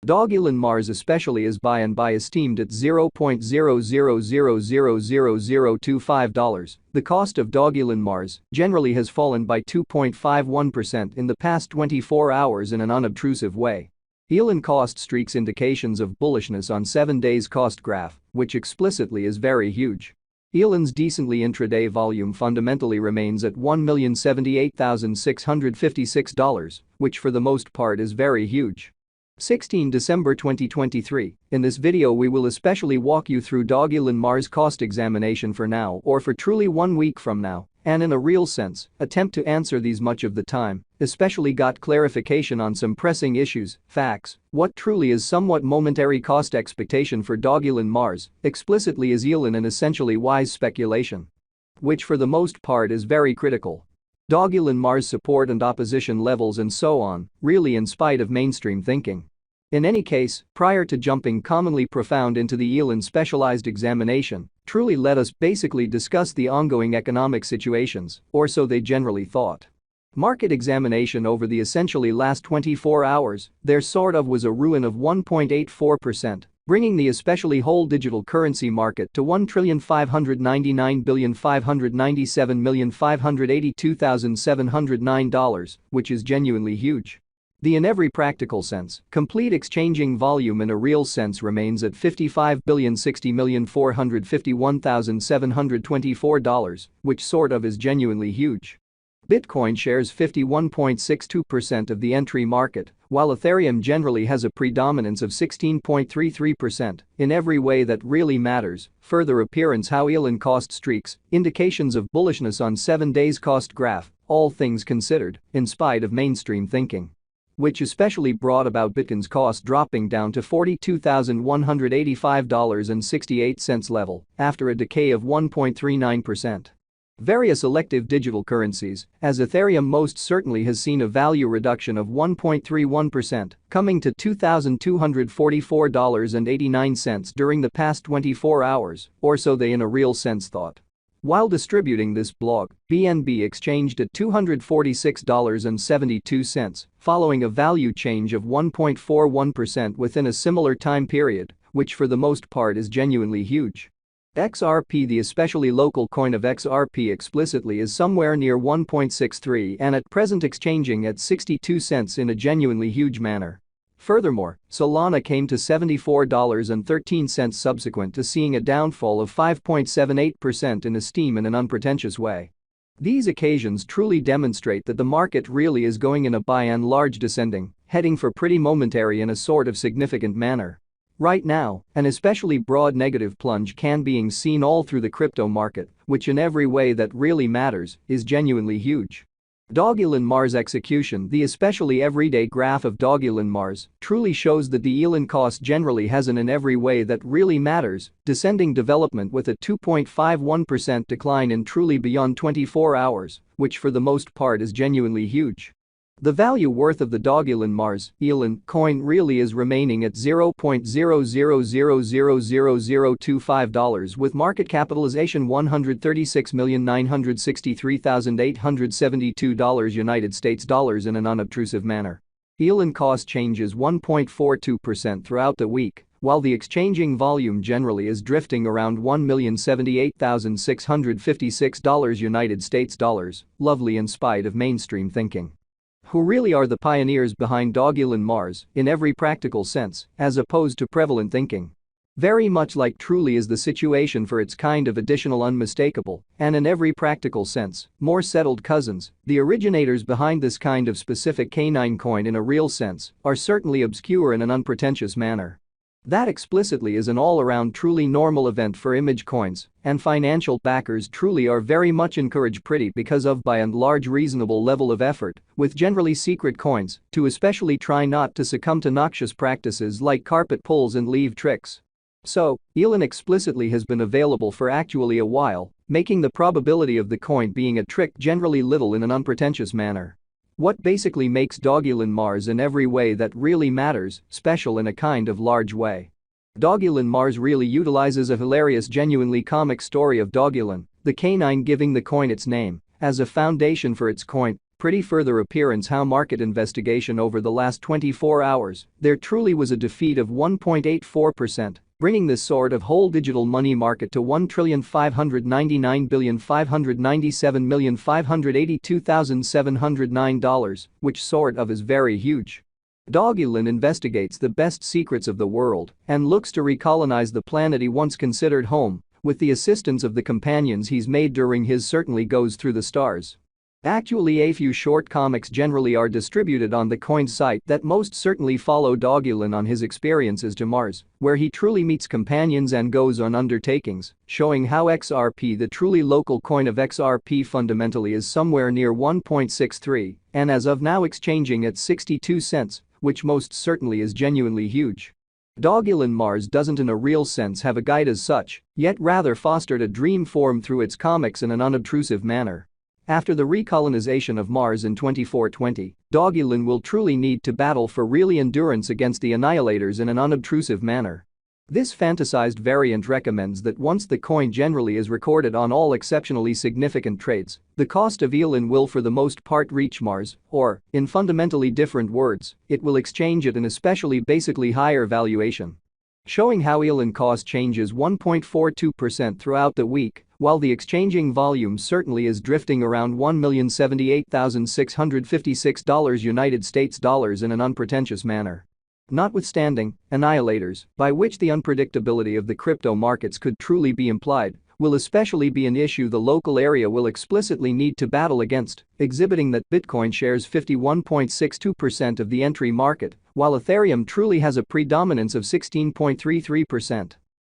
Dogelon Mars especially is buy esteemed at $0.00000025. The cost of Dogelon Mars generally has fallen by 2.51% in the past 24 hours in an unobtrusive way. Elon cost streaks indications of bullishness on 7 days cost graph, which explicitly is very huge. Elon's decently intraday volume fundamentally remains at $1,078,656, which for the most part is very huge. 16 December 2023. In this video we will especially walk you through Dogelon Mars cost examination for now or for truly 1 week from now, and in a real sense, attempt to answer these much of the time, especially got clarification on some pressing issues, facts, what truly is somewhat momentary cost expectation for Dogelon Mars, explicitly is Elon an essentially wise speculation, which for the most part is very critical. Dogelon Mars support and opposition levels and so on, really in spite of mainstream thinking. In any case, prior to jumping commonly profound into the Elon specialized examination, truly let us basically discuss the ongoing economic situations, or so they generally thought. Market examination over the essentially last 24 hours, there sort of was a ruin of 1.84%, bringing the especially whole digital currency market to $1,599,597,582,709, which is genuinely huge. In every practical sense, complete exchanging volume in a real sense remains at $55,060,451,724, which sort of is genuinely huge. Bitcoin shares 51.62% of the entry market, while Ethereum generally has a predominance of 16.33%, in every way that really matters. Further appearance how Elon cost streaks, indications of bullishness on 7 days cost graph, all things considered, in spite of mainstream thinking, which especially brought about Bitcoin's cost dropping down to $42,185.68 level after a decay of 1.39%. Various elective digital currencies, as Ethereum most certainly has seen a value reduction of 1.31%, coming to $2,244.89 during the past 24 hours, or so they in a real sense thought. While distributing this blog, BNB exchanged at $246.72, following a value change of 1.41% within a similar time period, which for the most part is genuinely huge. XRP, the especially local coin of XRP, explicitly is somewhere near 1.63 and at present exchanging at 62 cents in a genuinely huge manner. Furthermore, Solana came to $74.13 subsequent to seeing a downfall of 5.78% in esteem in an unpretentious way. These occasions truly demonstrate that the market really is going in a by and large descending, heading for pretty momentary in a sort of significant manner. Right now, an especially broad negative plunge can being seen all through the crypto market, which in every way that really matters is genuinely huge. Dogelon Mars execution, the especially everyday graph of Dogelon Mars, truly shows that the Elon cost generally has an in every way that really matters, descending development with a 2.51% decline in truly beyond 24 hours, which for the most part is genuinely huge. The value worth of the Dogelon Mars Elon coin really is remaining at $0.00000025 with market capitalization $136,963,872 United States dollars in an unobtrusive manner. Elon cost changes 1.42% throughout the week, while the exchanging volume generally is drifting around $1,078,656 United States dollars, lovely in spite of mainstream thinking. Who really are the pioneers behind Dogelon Mars, in every practical sense, as opposed to prevalent thinking? Very much like truly is the situation for its kind of additional unmistakable, and in every practical sense, more settled cousins, the originators behind this kind of specific canine coin in a real sense, are certainly obscure in an unpretentious manner. That explicitly is an all-around truly normal event for image coins, and financial backers truly are very much encouraged pretty because of by and large reasonable level of effort, with generally secret coins, to especially try not to succumb to noxious practices like carpet pulls and leave tricks. So, Elon explicitly has been available for actually a while, making the probability of the coin being a trick generally little in an unpretentious manner. What basically makes Dogelon Mars in every way that really matters special in a kind of large way. Dogelon Mars really utilizes a hilarious genuinely comic story of Dogelon, the canine giving the coin its name, as a foundation for its coin, pretty further appearance how market investigation over the last 24 hours, there truly was a defeat of 1.84%. Bringing this sort of whole digital money market to $1,599,597,582,709, which sort of is very huge. Dogelon investigates the best secrets of the world and looks to recolonize the planet he once considered home with the assistance of the companions he's made during his certainly goes through the stars. Actually, a few short comics generally are distributed on the coin site that most certainly follow Dogelon on his experiences to Mars, where he truly meets companions and goes on undertakings, showing how XRP, the truly local coin of XRP, fundamentally is somewhere near 1.63 and as of now exchanging at 62 cents, which most certainly is genuinely huge. Dogelon Mars doesn't in a real sense have a guide as such, yet rather fostered a dream form through its comics in an unobtrusive manner. After the recolonization of Mars in 2420, Dogelon will truly need to battle for real endurance against the annihilators in an unobtrusive manner. This fantasized variant recommends that once the coin generally is recorded on all exceptionally significant trades, the cost of elon will for the most part reach Mars, or, in fundamentally different words, it will exchange at an especially basically higher valuation. Showing how elon cost changes 1.42% throughout the week, while the exchanging volume certainly is drifting around $1,078,656 United States dollars in an unpretentious manner. Notwithstanding, annihilators, by which the unpredictability of the crypto markets could truly be implied, will especially be an issue the local area will explicitly need to battle against, exhibiting that Bitcoin shares 51.62% of the entry market, while Ethereum truly has a predominance of 16.33%.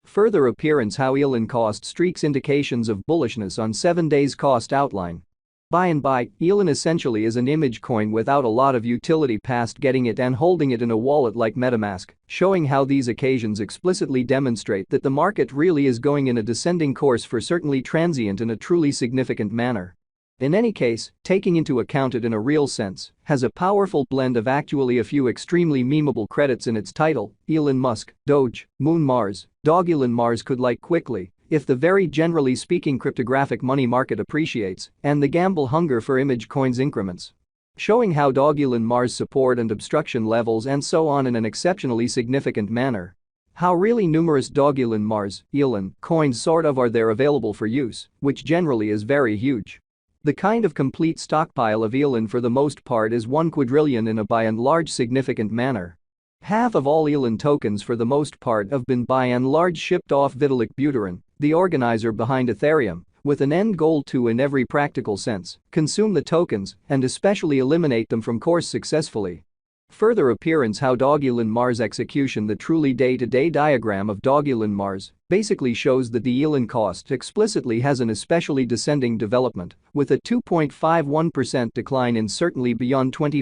Further appearance how elon cost streaks indications of bullishness on 7 days cost outline. By and by, elon essentially is an image coin without a lot of utility past getting it and holding it in a wallet like MetaMask, showing how these occasions explicitly demonstrate that the market really is going in a descending course for certainly transient in a truly significant manner. In any case, taking into account it in a real sense, has a powerful blend of actually a few extremely memeable credits in its title: Elon Musk, Doge, Moon Mars, Dogelon Mars could like quickly, if the very generally speaking cryptographic money market appreciates, and the gamble hunger for image coins increments. Showing how Dogelon Mars support and obstruction levels and so on in an exceptionally significant manner. How really numerous Dogelon Mars, elon, coins sort of are there available for use, which generally is very huge. The kind of complete stockpile of elon for the most part is 1 quadrillion in a by and large significant manner. Half of all elon tokens for the most part have been by and large shipped off Vitalik Buterin, the organizer behind Ethereum, with an end goal to, in every practical sense, consume the tokens and especially eliminate them from course successfully. Further appearance how Dogelon Mars execution. The truly day-to-day diagram of Dogelon Mars basically shows that the elon cost explicitly has an especially descending development, with a 2.51% decline in certainly beyond 24